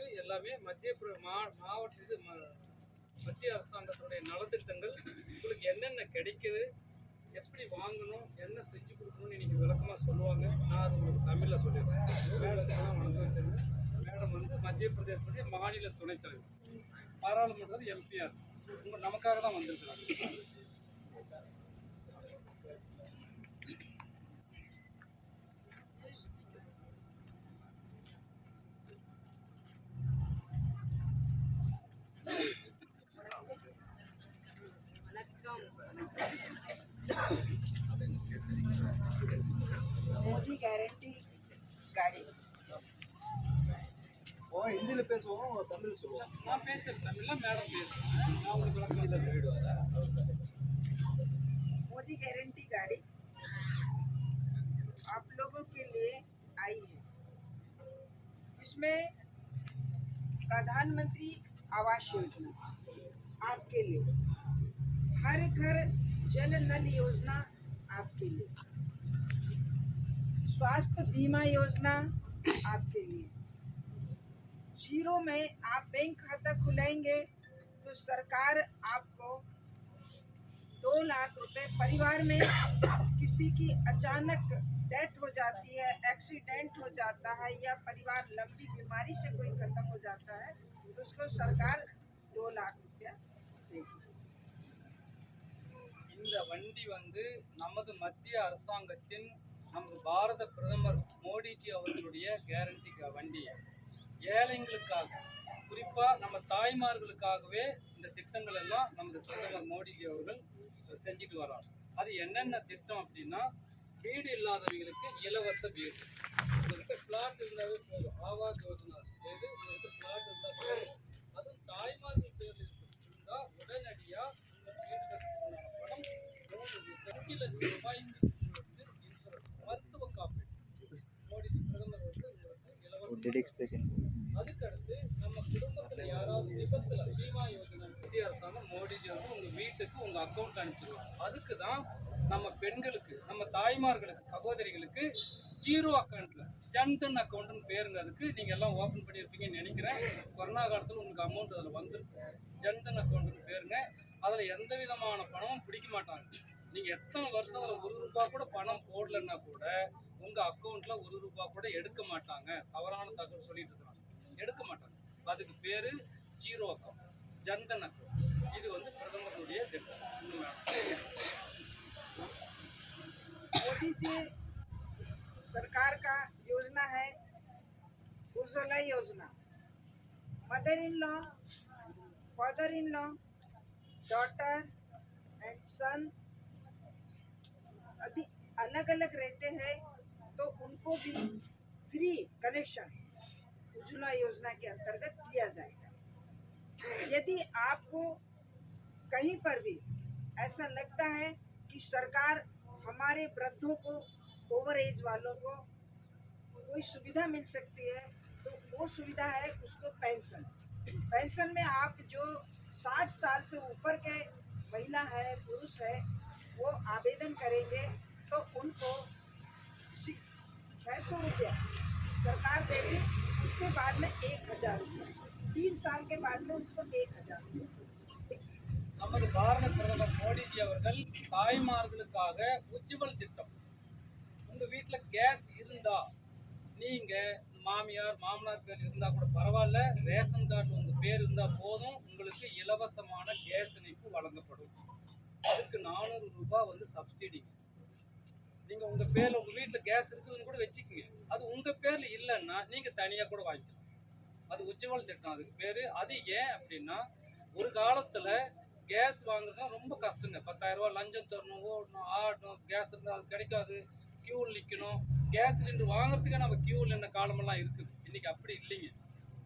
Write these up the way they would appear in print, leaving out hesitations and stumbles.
உங்களுக்கு எல்லாமே மத்திய அரசாங்கத்துடைய நலத்திட்டங்கள் உங்களுக்கு என்னென்ன கிடைக்குது, எப்படி வாங்கணும், என்ன செஞ்சு கொடுக்கணும்னு இன்னைக்கு விளக்கமாக சொல்லுவாங்க. நான் அது உங்களுக்கு தமிழில் சொல்லிடுறேன். மேடத்துக்கெல்லாம் வணக்கம் வச்சிருந்தேன். மேடம் வந்து மத்திய பிரதேசத்துடைய மாநில துணைத் தலைவர், பாராளுமன்றத்தில் எம்பிஆர். நமக்காக தான் வந்திருக்கிறாங்க. मोदी गारंटी गाड़ी हिंदी பேசுவோம் தமிழ் சொல்லுவோம். நான் பேசுறேன் தமிழ்ல, மேடம் பேசுறேன். நான் உங்களுக்கு விளக்கம் சொல்லிடுவாங்க. मोदी गारंटी गाड़ी आप लोगों के लिए आई है। इसमें प्रधानमंत्री आवास योजना आपके लिए, हर घर जल नल योजना आपके लिए, स्वास्थ्य बीमा योजना आपके लिए, जीरो में आप बैंक खाता खुलाएंगे तो सरकार आपको 2 लाख रुपए, परिवार में किसी की अचानक डेथ हो जाती है, एक्सीडेंट हो जाता है या परिवार लंबी बीमारी से कोई खत्म हो जाता है तो उसको सरकार 2 लाख रुपया देगी। இந்த வண்டி வந்து நமது மத்திய அரசாங்கத்தின், நமது பாரத பிரதமர் மோடிஜி அவர்களுடைய கேரண்டி வண்டி. ஏழைங்களுக்காக, குறிப்பாக நம்ம தாய்மார்களுக்காகவே இந்த திட்டங்கள் எல்லாம் நமது பிரதமர் மோடிஜி அவர்கள் செஞ்சுட்டு வர்றாங்க. அது என்னென்ன திட்டம் அப்படின்னா, வீடு இல்லாதவங்களுக்கு இலவச வீடு. உங்களுக்கு பிளாட் இருந்தாவே போதும், ஆவாஸ் யோஜனா இது உங்களுக்கு பிளாட் இருந்தால் போதும். அதுவும் தாய்மார்கள் பேரில் இருந்தால் உடனடியாக வீடு கட்டுறதுக்கான பணம் 5 லட்சம் ரூபாய் இன்சூரன்ஸ், மருத்துவ காப்பீடு மோடிஜி பிரதமர் வந்து உங்களுக்கு இலவச. அதுக்கடுத்து நம்ம குடும்பத்தில் யாராவது விபத்துல பீமா யோஜனா மத்திய அரசாங்கம் மோடிஜி வந்து உங்க வீட்டுக்கு உங்க அக்கௌண்ட் அனுப்பிச்சிருவாங்க. அதுக்கு தான் நம்ம பெண்களுக்கு, நம்ம தாய்மார்களுக்கு, சகோதரிகளுக்கு ஜீரோ அக்கௌண்ட்ல ஜன்தன் அக்கௌண்ட்னு பேருங்க. அதுக்கு நீங்க எல்லாம் ஓபன் பண்ணியிருப்பீங்கன்னு நினைக்கிறேன். கொரோனா காலத்தில் உங்களுக்கு அமௌண்ட் அதில் வந்துருக்கு. ஜன்தன் அக்கௌண்ட்னு பேருங்க. அதில் எந்த விதமான பணமும் பிடிக்க மாட்டாங்க. நீங்க எத்தனை வருஷம் அதில் 1 ரூபாய் கூட பணம் போடலன்னா கூட உங்க அக்கௌண்ட்ல 1 ரூபாய் கூட எடுக்க மாட்டாங்க. தவறான தகவல் சொல்லிட்டு இருக்கிறாங்க, எடுக்க மாட்டாங்க. அதுக்கு பேரு ஜீரோ அக்கௌண்ட், ஜன்தன் அக்கௌண்ட். இது வந்து பிரதமருடைய திட்டம். मोदी जी सरकार का योजना है उज्ज्वला योजना। Mother in law, father in law, daughter and son अभी अलग अलग रहते हैं तो उनको भी फ्री कनेक्शन उज्ज्वला योजना के अंतर्गत दिया जाएगा। यदि आपको कहीं पर भी ऐसा लगता है कि सरकार हमारे वृद्धों को, ओवर एज वालों को कोई सुविधा मिल सकती है, तो वो सुविधा है उसको पेंशन। पेंशन में आप जो 60 साल से ऊपर के महिला है, पुरुष है, वो आवेदन करेंगे तो उनको 600 रुपया सरकार देगी। उसके बाद में 1000 रुपया, 3 साल के बाद में उसको 1000 रुपया। நமது பாரத பிரதமர் மோடிஜி அவர்கள் தாய்மார்களுக்காக உஜ்ஜவல் திட்டம். உங்க வீட்டுல கேஸ் இருந்தா, நீங்க மாமியார் மாமனார் பேர் இருந்தா கூட பரவாயில்ல, ரேஷன் கார்டு உங்க பேர் இருந்தா போதும், உங்களுக்கு இலவசமான கேஸ் இணைப்பு வழங்கப்படும். அதுக்கு 400 ரூபாய் வந்து சப்சிடி. நீங்க உங்க பேர்ல, உங்க வீட்டுல கேஸ் இருக்குதுன்னு கூட வச்சுக்கோங்க. அது உங்க பேர்ல இல்லைன்னா நீங்க தனியா கூட வாங்கிக்கலாம். அது உஜ்ஜவல் திட்டம் அதுக்கு பேரு. அது ஏன் அப்படின்னா, ஒரு காலத்துல கேஸ் வாங்குறதுனா ரொம்ப கஷ்டங்க. 10,000 ரூபாய் லஞ்சம் தரணும், ஓடணும், ஆடணும். கேஸ் இருந்தால் அது கிடைக்காது, கியூவில் நிற்கணும். கேஸ் சிலிண்டர் வாங்குறதுக்கே நம்ம கியூவில் நின்ற காலமெல்லாம் இருக்குது. இன்னைக்கு அப்படி இல்லைங்க.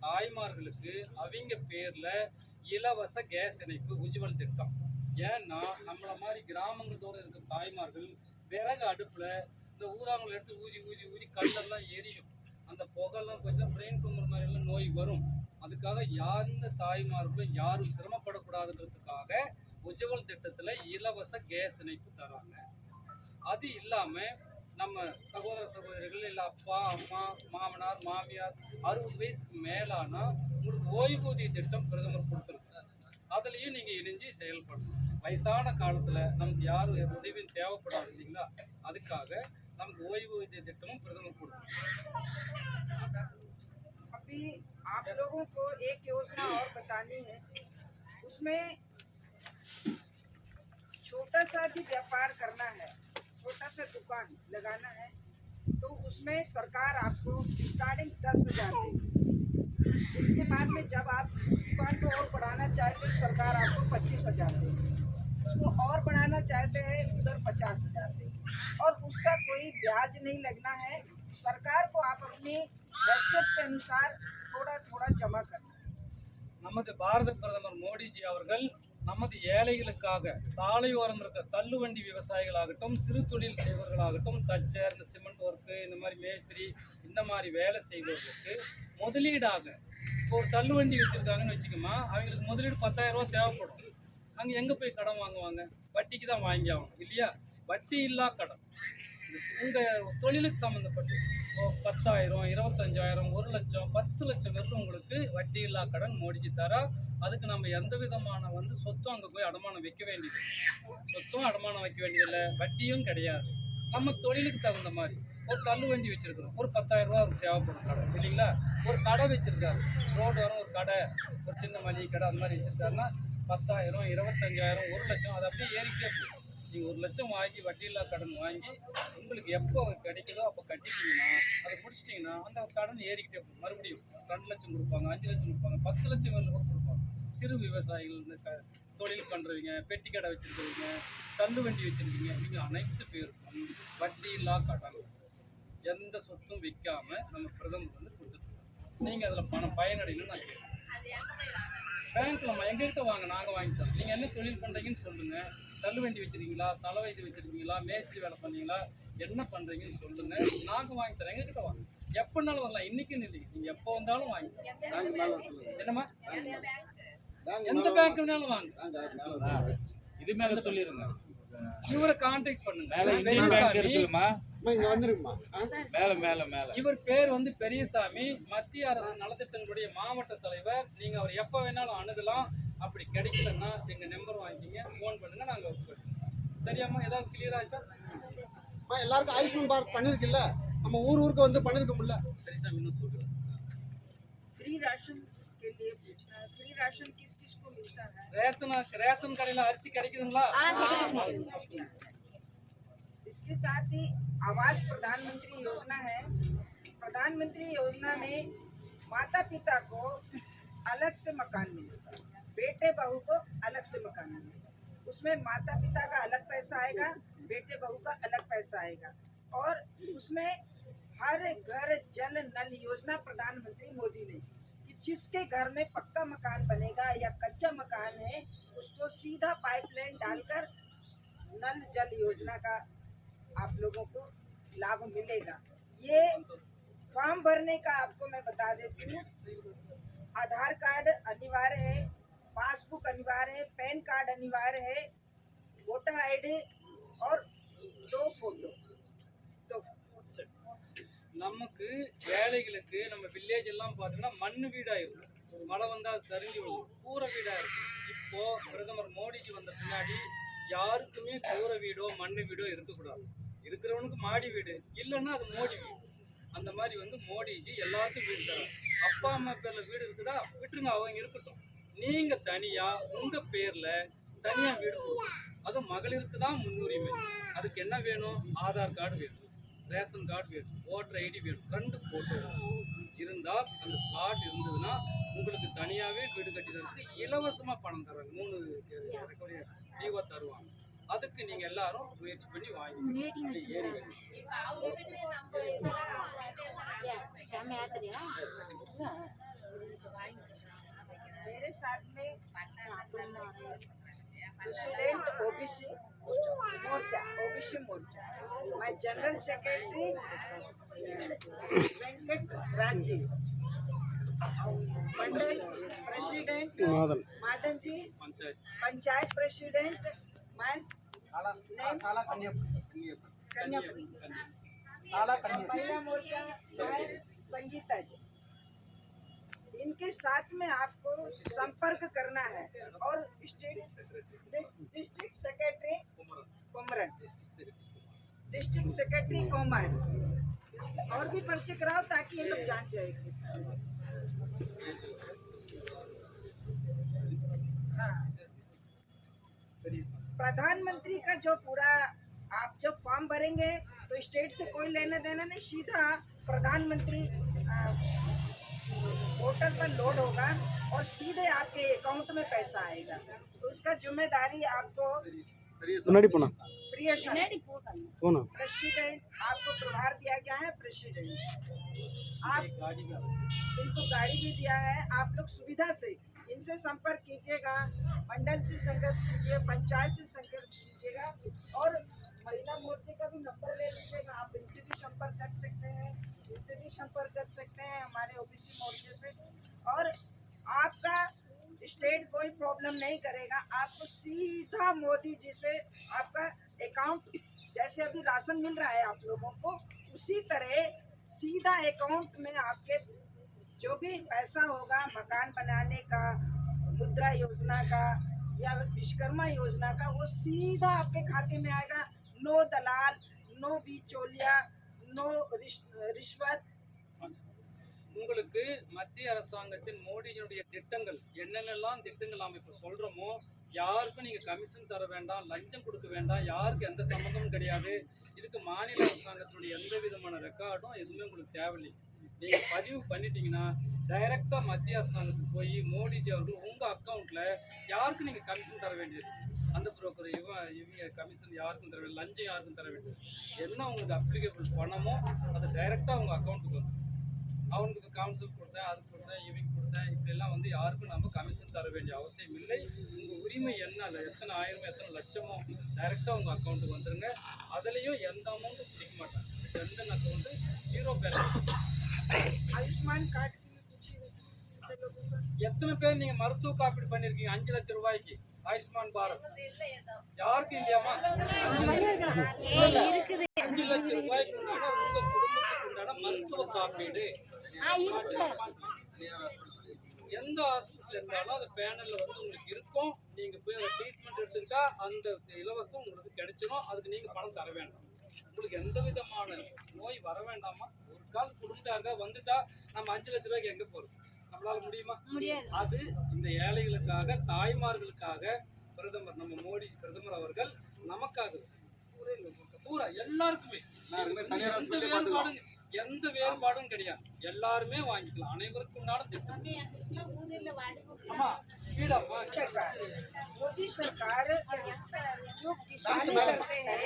தாய்மார்களுக்கு அவங்க பேர்ல இலவச கேஸ் இணைப்பு உஜ்ஜவல் திட்டம். ஏன்னா நம்மளை மாதிரி கிராமங்கள் தோறும் இருக்கிற தாய்மார்கள் விறகு அடுப்புல இந்த ஊதாங்களை எடுத்து ஊதி ஊதி ஊதி கல்லெல்லாம் எரியும். அந்த புகைலாம் கொஞ்சம் பிரெயின் கும்பர் மாதிரி எல்லாம் நோய் வரும். அதுக்காக எந்த தாய்மார்களும் யாரும் சிரமப்படக்கூடாதுன்றதுக்காக உஜ்ஜவல் திட்டத்துல இலவச கேஸ் இணைப்பு தராங்க. அது இல்லாம நம்ம சகோதர சகோதரிகள் இல்லை அப்பா அம்மா மாமனார் மாமியார் 60 வயசுக்கு மேலானா உங்களுக்கு ஓய்வூதிய திட்டம் பிரதமர் கொடுத்துருக்காரு. அதுலேயும் நீங்கள் இணைஞ்சு செயல்படணும். வயசான காலத்தில் நமக்கு யாரும் உதவியும் தேவைப்படாது இல்லைங்களா, அதுக்காக நமக்கு ஓய்வூதிய திட்டமும் பிரதமர் கொடுத்துருக்காரு. अभी आप लोगों को एक योजना और बतानी है। उसमें छोटा सा भी व्यापार करना है, छोटा सा दुकान लगाना है, तो उसमें सरकार आपको स्टार्टिंग 10,000 देगी। उसके बाद में जब आप दुकान को और बढ़ाना चाहते हैं सरकार आपको 25,000 देगी। उसको और बढ़ाना चाहते हैं उधर 50,000 देगी। और उसका कोई ब्याज नहीं लगना है। सरकार को आप अपनी हैसियत के अनुसार थोड़ा थोड़ा जमा करना है। நமது பாரத பிரதமர் மோடிஜி அவர்கள் நமது ஏழைகளுக்காக சாலையோரம் இருக்க தள்ளுவண்டி விவசாயிகளாகட்டும், சிறு தொழில் செய்பவர்களாகட்டும், தச்சர், இந்த சிமெண்ட் ஒர்க்கு, இந்த மாதிரி மேஸ்திரி, இந்த மாதிரி வேலை செய்பவர்களுக்கு முதலீடாக ஒரு தள்ளுவண்டி வச்சுருக்காங்கன்னு வச்சுக்கோமா, அவங்களுக்கு முதலீடு 10,000 ரூபா தேவைப்படும். அங்கே எங்கே போய் கடன் வாங்குவாங்க? வட்டிக்கு தான் வாங்கி ஆகணும் இல்லையா? வட்டி இல்லா கடன் உங்கள் தொழிலுக்கு சம்மந்தப்பட்டு 10,000, 25,000, 1,00,000, 10,00,000 வரைக்கும் உங்களுக்கு வட்டி இல்லா கடன் மோடிஜி தரா. அதுக்கு நம்ம எந்த விதமான சொத்தும் அங்கே போய் அடமானம் வைக்க வேண்டியது, சொத்தும் அடமானம் வைக்க வேண்டியதில்லை, வட்டியும் கிடையாது. நம்ம தொழிலுக்கு தகுந்த மாதிரி ஒரு தள்ளுவண்டி வச்சுருக்கிறோம், ஒரு 10,000 ரூபா அவருக்கு தேவைப்படும் கடை இல்லைங்களா. ஒரு கடை வச்சுருக்காரு, ரோடு வரும் ஒரு கடை, ஒரு சின்ன மளிகை கடை அந்த மாதிரி வச்சுருக்காருன்னா 10,000, 25,000, 1,00,000 அது அப்படியே ஏறிக்கிட்டே போகும். நீங்கள் 1,00,000 வாங்கி வட்டியில்லா கடன் வாங்கி உங்களுக்கு எப்போ கிடைக்குதோ அப்போ கட்டிட்டீங்கன்னா, அதை முடிச்சிட்டிங்கன்னா அந்த கடன் ஏறிக்கிட்டே போகும். மறுபடியும் 2,00,000 கொடுப்பாங்க, 5,00,000 கொடுப்பாங்க, 10,00,000 வரல கூட கொடுப்பாங்க. சிறு விவசாயிகள், இந்த தொழில் பண்ணுறவங்க, பெட்டி கடை வச்சுருக்கிறவங்க, தள்ளுவண்டி வச்சுருக்கீங்க, நீங்கள் அனைத்து பேருக்கும் வட்டியில்லா கடன் எந்த சொத்தும் விற்காமல் நம்ம பிரதமர் கொடுத்துருக்கோம். நீங்கள் அதில் பணம் பயனடையணும்னு நான் கேட்குறேன். பேங்க்கில் எங்ககிட்ட வாங்க, நாங்கள் வாங்கி தரோம். நீங்கள் என்ன தொழில் பண்ணுறீங்கன்னு சொல்லுங்கள். தள்ளுவண்டி வச்சுருக்கீங்களா, சலவை வச்சுருக்கீங்களா, மேஸ்திரி வேலை பண்ணீங்களா, என்ன பண்ணுறீங்கன்னு சொல்லுங்கள், நாங்கள் வாங்கி தரோம். எங்ககிட்ட வாங்க, எப்போனாலும் வரலாம், இன்றைக்குன்னு இல்லை, நீங்கள் எப்போ வந்தாலும் வாங்கி தரோம். என்னம்மா, எந்த பேங்க்னாலும் வாங்க, இது மேலே சொல்லிடுங்க. இவரை கான்டாக்ட் பண்ணுங்க. இவர் பேர் பெரியசாமி, மத்திய அரசு நலத்திட்டங்களுடைய மாவட்ட தலைவர். நீங்க அவர் எப்ப வேணாலும் அணுகலாம். அப்படி கிடைக்கலன்னா எங்க நம்பர் வாங்கிக்கிங்க, ஃபோன் பண்ணுங்க, நாங்க சரியாம்மா. ஏதாவது கிளியர் ஆச்சா? எல்லாருக்கும் ஆயுஷ்மான் பாரத் பண்ணிருக்குல்ல, நம்ம ஊருக்கு பண்ணிருக்கோம்ல. பெரியசாமி இன்னும் சொல்லுங்க. फ्री राशन के लिए पूछना है। फ्री राशन किस किस को मिलता है? ரேஷன் கடையில அரிசி கிடைக்குதுங்களா? इसके साथ ही आवास प्रधानमंत्री योजना है। प्रधानमंत्री योजना में माता पिता को अलग से मकान मिलेगा, बेटे बहू को अलग से मकान मिलेगा। उसमें माता पिता का अलग पैसा आएगा, बेटे बहू का अलग पैसा आएगा। और उसमें हर घर जल नल योजना प्रधानमंत्री मोदी ने, कि जिसके घर में पक्का मकान बनेगा या कच्चा मकान है उसको सीधा पाइपलाइन डालकर नल जल योजना का आप लोगों को लाभ मिलेगा। ये फॉर्म भरने का आपको मैं बता देती हूँ। आधार कार्ड अनिवार्य है, पासबुक अनिवार्य है, पैन कार्ड अनिवार्य है, वोटर आईडी और 2 फोटो। तो நமக்கு ஏழைகளுக்கு நம்ம வில்லேஜ் எல்லாம் பார்த்தீங்கன்னா மண் வீடாக இருக்கும், மழை வந்தால் அது சரிஞ்சு விழும், கூரை வீடாக இருக்கும். இப்போ பிரதமர் மோடிஜி வந்த பின்னாடி யாருக்குமே கூரை வீடோ மண் வீடோ இருக்கக்கூடாது. இருக்கிறவனுக்கு மாடி வீடு, இல்லைன்னா அது மோடி வீடு. அந்த மாதிரி மோடிஜி எல்லாத்துக்கும் வீடு தரார். அப்பா அம்மா பேரில் வீடு இருக்குதா, விட்டுருங்க, அவங்க இருக்கட்டும். நீங்கள் தனியாக உங்கள் பேரில் தனியாக வீடு கொடுக்கணும். அதுவும் மகளிருக்கு தான் முன்னுரிமை. அதுக்கு என்ன வேணும்? ஆதார் கார்டு வேணும், ரேஷன் கார்டு வேணும், ஓட்டர் ஐடி வேணும், 2 போட்டோ இருந்தால் அந்த கார்டு இருந்ததுன்னா உங்களுக்கு தனியாகவே வீடு கட்டி தரதுக்கு இலவசமாக பணம் தராங்க. 3 டிஓ தருவாங்க. அதுக்கு நீங்கள் எல்லாரும் முயற்சி பண்ணி வாங்கி मेरे साथ में प्रेसिडेंट ओबीसी मोर्चा, मैं जनरल सेक्रेटरी वेंकट राजी, मंडल प्रेसिडेंट मादन जी, पंचायत प्रेसिडेंट मैं कन्यापुरी। महिला मोर्चा साहेब संगीता जी, इनके साथ में आपको संपर्क करना है। और डिस्ट्रिक्ट सेक्रेटरी कोमरन, डिस्ट्रिक्ट सेक्रेटरी कोमर, और भी पर्चे कराओ ताकि ये लोग जान जाएंगे। हाँ, प्रधानमंत्री का जो पूरा आप जब फॉर्म भरेंगे तो स्टेट से कोई लेना देना नहीं, सीधा प्रधानमंत्री पोर्टल पर लोड होगा और सीधे आपके अकाउंट में पैसा आएगा। तो उसका जिम्मेदारी आपको प्रेसिडेंट आपको प्रभार दिया गया है। प्रेसिडेंट आप इनको गाड़ी भी दिया है। आप लोग सुविधा से इनसे संपर्क कीजिएगा, मंडल से संपर्क कीजिए, पंचायत से संपर्क कीजिएगा, और महिला मोर्चे का भी नंबर ले लीजिएगा। आप इनसे भी संपर्क कर सकते हैं, इनसे भी संपर्क कर सकते हैं हमारे ओबीसी मोर्चे से। और आपका स्टेट कोई प्रॉब्लम नहीं करेगा, आपको सीधा मोदी जी से आपका अकाउंट, जैसे अभी राशन मिल रहा है आप लोगों को, उसी तरह सीधा अकाउंट में आपके जो भी पैसा होगा मकान बनाने का, मुद्रा योजना का या विश्वकर्मा योजना का, वो सीधा आपके खाते में आएगा। नो दलाल, नो बिचौलिया, नो रिश्वत। உங்களுக்கு மத்திய அரசாங்கத்தின் மோடியினுடைய திட்டங்கள் என்னென்னலாம் திட்டங்கள் நாம் இப்போ சொல்றோமோ, யாருக்கும் நீங்க கமிஷன் தர வேண்டாம், லஞ்சம் கொடுக்க வேண்டாம், யாருக்கு எந்த சம்மந்தமும் கிடையாது. இதுக்கு மாநில அரசாங்கத்தினுடைய எந்த விதமான ரெக்கார்டும் எதுவுமே உங்களுக்கு தேவையில்லை. நீங்க பதிவு பண்ணிட்டீங்கன்னா டைரக்டா மத்திய அரசாங்கத்துக்கு போய் மோடிஜி அவர்கள் உங்க அக்கௌண்ட்ல யாருக்கும் நீங்க கமிஷன் தர வேண்டியது, அந்த புரோக்கர் இவங்க கமிஷன் யாருக்கும் தர வேண்டியது, லஞ்சம் யாருக்கும் தர வேண்டியது, என்ன உங்களுக்கு அப்ளிகபிள் பணமோ அது டைரக்டா உங்க அக்கௌண்ட்டுக்கு வரும். அவனுக்கு கவுன்சில் கொடுத்தேன், அது கொடுத்தேன், இவங்க கொடுத்தேன், இப்படிலாம் வந்து யாருக்கும் நம்ம கமிஷன் தர வேண்டிய அவசியம் இல்லை. உங்கள் உரிமை என்ன, எத்தனை ஆயிரமோ எத்தனை லட்சமோ டைரெக்டாக உங்கள் அக்கௌண்ட்டுக்கு வந்துடுங்க. அதுலேயும் எந்த அமௌண்ட்டும் பிடிக்க மாட்டாங்க. Jan Dhan account 0 balance. Ayushman card எத்தனை பேர் நீங்கள் மருத்துவ காப்பீடு பண்ணியிருக்கீங்க 5 லட்சம் ரூபாய்க்கு? ஆயுஷ்மான் பாரத் யாருக்கும் இல்லையாமா? 5 லட்சம் ரூபாய்க்கு உண்டான உங்கள் குடும்பத்துக்கு உண்டான மருத்துவ காப்பீடு எந்த ஹாஸ்பிட்டல் இருந்தாலும் அந்த பேனல்ல வந்து உங்களுக்கு இருக்கும். நீங்க போய் அந்த ட்ரீட்மெண்ட் எடுத்துக்கிட்டா அந்த இலவசம் உங்களுக்கு கிடைச்சிடும். அதுக்கு நீங்க பணம் தர வேண்டாம். உங்களுக்கு எந்த விதமான நோய் வர வேண்டாமா? ஒரு கால் குடும்பத்தாருக்கா வந்துட்டா நம்ம 5 லட்சம் ரூபாய்க்கு எங்க போறது? நம்மளால முடியுமா? முடியாது. அது இந்த ஏழைகளுக்காக, தாய்மார்களுக்காக பிரதமர் நம்ம மோடி பிரதமர் அவர்கள் நமக்காக பூரா எல்லாருக்குமே எந்த வேறுபாடும் கிடையாது. எல்லாருமே வாங்கிக்கலாம். அனைவருக்கும் உண்டான திட்டம். ஆமா, ஸ்பீடப்பா. मोदी सरकार जो किसानी करते हैं,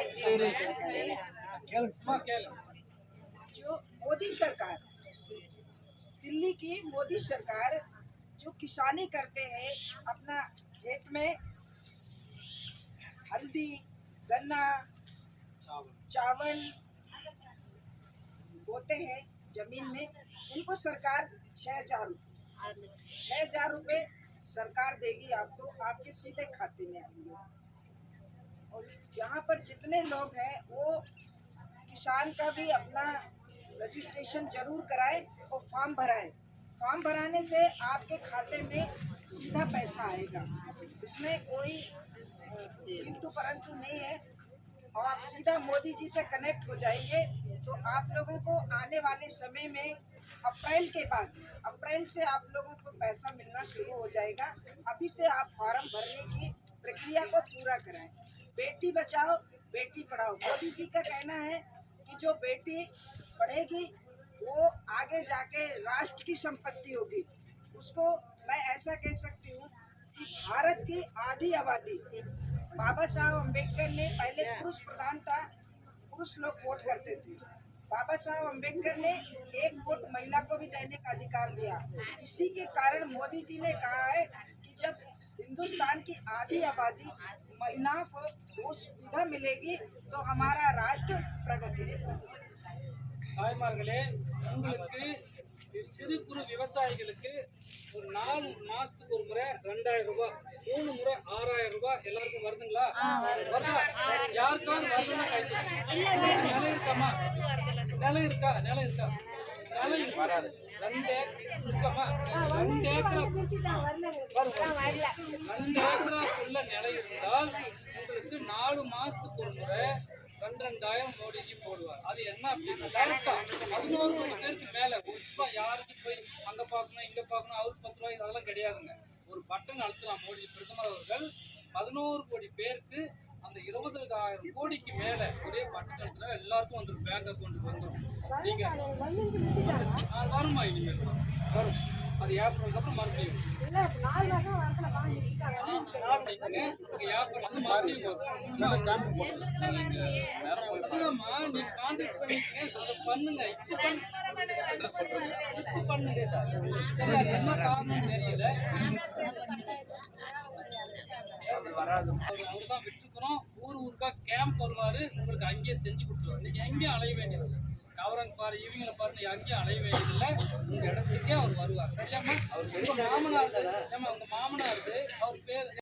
जो मोदी सरकार, दिल्ली की मोदी सरकार जो किसानी करते हैं, अपना खेत में हल्दी, गन्ना, चावल बोते हैं जमीन में, उनको सरकार 6,000 रुपये सरकार देगी आपको, आपके सीधे खाते में आएंगे। और यहाँ पर जितने लोग हैं वो किसान का भी अपना रजिस्ट्रेशन जरूर कराए और फॉर्म भराए। फॉर्म भराने से आपके खाते में सीधा पैसा आएगा, इसमें कोई किंतु परंतु नहीं है। और आप सीधा मोदी जी से कनेक्ट हो जाएंगे तो आप लोगों को आने वाले समय में अप्रैल के बाद, अप्रैल से आप लोगों को पैसा मिलना शुरू हो जाएगा। अभी से आप फॉर्म भरने की प्रक्रिया को पूरा कराएं। बेटी बचाओ बेटी पढ़ाओ। मोदी जी का कहना है कि जो बेटी पढ़ेगी वो आगे जाके राष्ट्र की संपत्ति होगी। उसको मैं ऐसा कह सकती हूँ कि भारत की आधी आबादी, बाबा साहब अम्बेडकर ने पहले पुरुष प्रधान था, पुरुष लोग वोट करते थे। बाबा साहब अम्बेडकर ने 1 वोट महिला को भी देने का अधिकार दिया। इसी के कारण मोदी जी ने कहा है कि जब हिंदुस्तान की आधी आबादी महिलाओं को वो सुविधा मिलेगी तो हमारा राष्ट्र प्रगति करेगा। தாய்மார்களே, உங்களுக்கு சிறு குறு விவசாயிகளுக்கு ஒரு 4 4 மாசத்துக்கு ஒரு முறை 2000 ரூபாய், 3 முறை 6000 ரூபாய் எல்லாருக்கும் வருதுங்களா? வருதா? யாருக்காவது வருதுன்னா கை தூக்குங்க. நிலம் இருக்காமா? நிலம் இருக்கா? நிலம் இருக்கா? நிலம் வராது. 2 ஏக்கர் இருக்கமா? 2 ஏக்கராக்குள்ள நிலம் இருந்தால் உங்களுக்கு 4 மாசத்துக்கு ஒரு முறை 2,000 மோடிஜி போடுவார். அது என்ன அப்படின்னா டைரக்டா 11 கோடி பேருக்கு மேல இப்ப யாருக்கு போய் அங்க பார்க்கணும் இங்க பார்க்கணும் அவருக்கு 10 ரூபாய் அதெல்லாம் கிடையாதுங்க. ஒரு பட்டன் அழுத்தலாம். மோடிஜி பிரதமர் அவர்கள் 11 கோடி பேருக்கு அந்த 20,000 கோடிக்கு மேல ஒரே பட்டன் அழுத்தினா எல்லாருக்கும் வந்துடும். பேங்க் அக்கௌண்ட்டுக்கு வந்துடும். நீங்க வருமா? இனிமேல் வரும். அது ஏப்ரலுக்கு அப்புறம் மறுபடியும் நீ கான்டாக்ட் பண்ணிக்கங்க பண்ணுங்க. இப்ப பண்ணுங்க சார். என்ன காரணம் தெரியல. அவர்தான் விட்டுருக்கிறோம். ஊருக்கா கேம்ப் வருவாரு. உங்களுக்கு அங்கேயே செஞ்சு கொடுத்துருவாரு. நீங்க எங்கேயும் அலைய வேண்டியது கவரங்க பாரு இவங்களை பாருங்க எங்கேயும் அலைய வேண்டியதில்லை. உங்க இடத்துக்கே அவர் வருவார். சரியாம்மா? உங்க மாமனார் ஏமா உங்க மாமனாருக்கு அவர் பேர்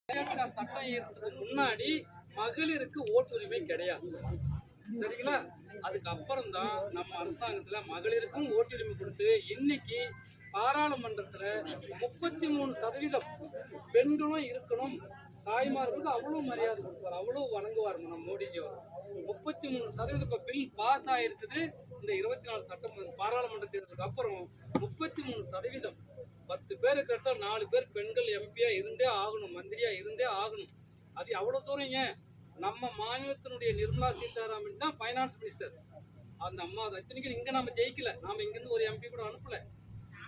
சட்டம் ஏறதுக்கு முன்னாடி மகளிருக்கு ஓட்டுரிமை கிடையாது. சரிங்களா? அதுக்கப்புறம் தான் நம்ம அரசாங்கத்துல மகளிருக்கும் ஓட்டுரிமை கொடுத்து இன்னைக்கு பாராளுமன்றத்துல 33% பெண்களும் இருக்கணும். தாய்மார்களுக்கு அவ்வளவு மரியாதை கொடுப்பார், அவ்வளவு வணங்குவார் நம்ம மோடிஜி அவர். 33% இப்ப பில் பாஸ் ஆயிருக்குது. இந்த 24 சட்டமன்ற பாராளுமன்ற தேர்தலுக்கு அப்புறம் 33% 10 பேருக்கு எடுத்தால் 4 பேர் பெண்கள் எம்பியா இருந்தே ஆகணும், மந்திரியா இருந்தே ஆகணும். அது அவ்வளவு தூரங்க. நம்ம மாநிலத்தினுடைய நிர்மலா சீதாராமன் தான் பைனான்ஸ் மினிஸ்டர். அந்த அம்மா இத்தனைக்கும் இங்க நம்ம ஜெயிக்கல. நாம இங்கிருந்து ஒரு எம்பி கூட அனுப்பல.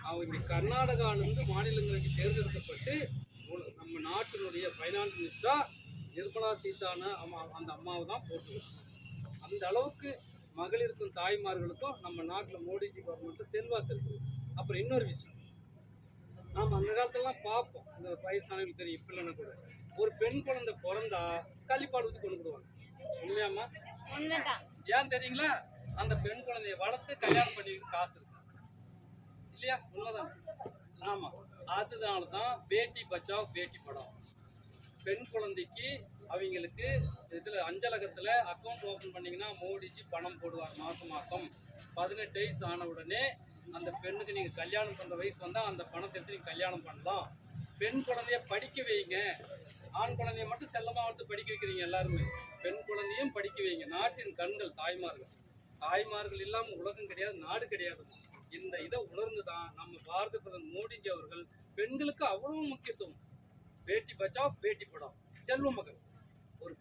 அவங்க கர்நாடகாவிலிருந்து மாநிலங்களுக்கு தேர்ந்தெடுக்கப்பட்டு நம்ம நாட்டினுடைய பைனான்ஸ் மினிஸ்டரா நிர்மலா சீதாராமன் அந்த அம்மாவை தான் போட்டுக்கிறோம். அந்த அளவுக்கு மகளிருக்கும் தாய்மார்களுக்கும் நம்ம நாட்டில் மோடிஜி கவர்மெண்ட்ல செல்வாக்கு இருக்குது. அப்புறம் இன்னொரு விஷயம், நாம் அந்த காலத்துலலாம் பார்ப்போம், இந்த வயசானவங்களுக்கு தெரியும், இப்போ இல்லைன்னா கூட ஒரு பெண் குழந்தை பிறந்தா கள்ளிப்பாடு ஊற்றி கொண்டு விடுவாங்க. உண்மையாமா? ஏன் தெரியுங்களா? அந்த பெண் குழந்தைய வளர்த்து கல்யாணம் பண்ணி காசு இருக்கு இல்லையா? உண்மைதான். ஆமா, அதனால தான் பேட்டி பச்சாவ் பேட்டி படாவ். பெண் குழந்தைக்கு அவங்களுக்கு இதில் அஞ்சலகத்தில் அக்கௌண்ட் ஓப்பன் பண்ணிங்கன்னா மோடிஜி பணம் போடுவார். மாதம் மாதம் 18 வயசு ஆன உடனே அந்த பெண்ணுக்கு நீங்கள் கல்யாணம் பண்ணுற வயசு வந்தால் அந்த பணத்தை எடுத்து நீங்கள் கல்யாணம் பண்ணலாம். பெண் குழந்தைய படிக்க வைங்க. ஆண் குழந்தைய மட்டும் செல்லமாக வளர்த்து படிக்க வைக்கிறீங்க எல்லாருமே. பெண் குழந்தையும் படிக்க வைங்க. நாட்டின் கண்கள் தாய்மார்கள். தாய்மார்கள் இல்லாமல் உலகம் கிடையாது, நாடு கிடையாது. இந்த இதை உணர்ந்து தான் நம்ம பாரத பிரதமர் மோடிஜி அவர்கள் பெண்களுக்கு அவ்வளவு முக்கியத்துவம். பேட்டி பச்சாவ் பேட்டி படாவ். செல்வ மகள் ஒரு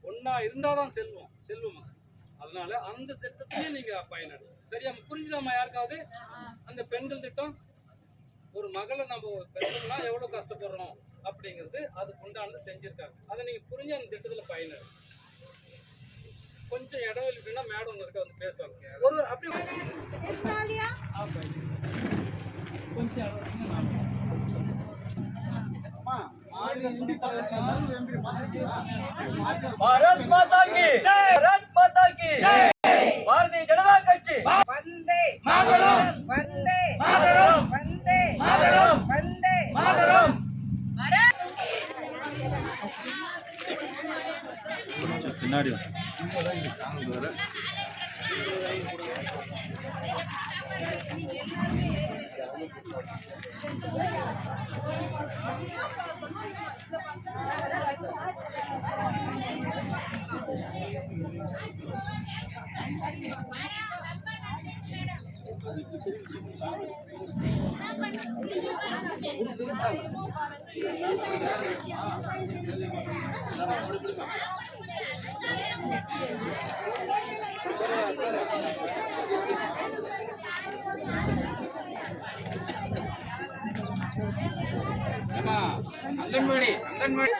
ஒன்னா இருந்தாதான் செல்வம், செல்வ மகள். அதனால அந்த திட்டத்திலே நீங்க பயனடு. சரியா? புரிஞ்சுதாமா யாருக்காவது? அந்த பெண்கள் திட்டம் ஒரு மகளை நம்ம பெண்கள்னா எவ்வளவு கஷ்டப்படுறோம் அப்படிங்கிறது அது கொண்டாந்து செஞ்சிருக்காங்க. அதை நீங்க புரிஞ்சு அந்த திட்டத்துல பயனடு. கொஞ்சம் இடம் இல்லைன்னா மேடம் உங்ககிட்ட வந்து பேசுவாங்க. ஒரு அப்படி கொஞ்சம் भारत माता की जय, भारत माता की जय, भारतीय जनता कक्षी वंदे मातरम, वंदे मातरम, वंदे मातरम, वंदे मातरम. பின்னாடி अंगनवाड़ी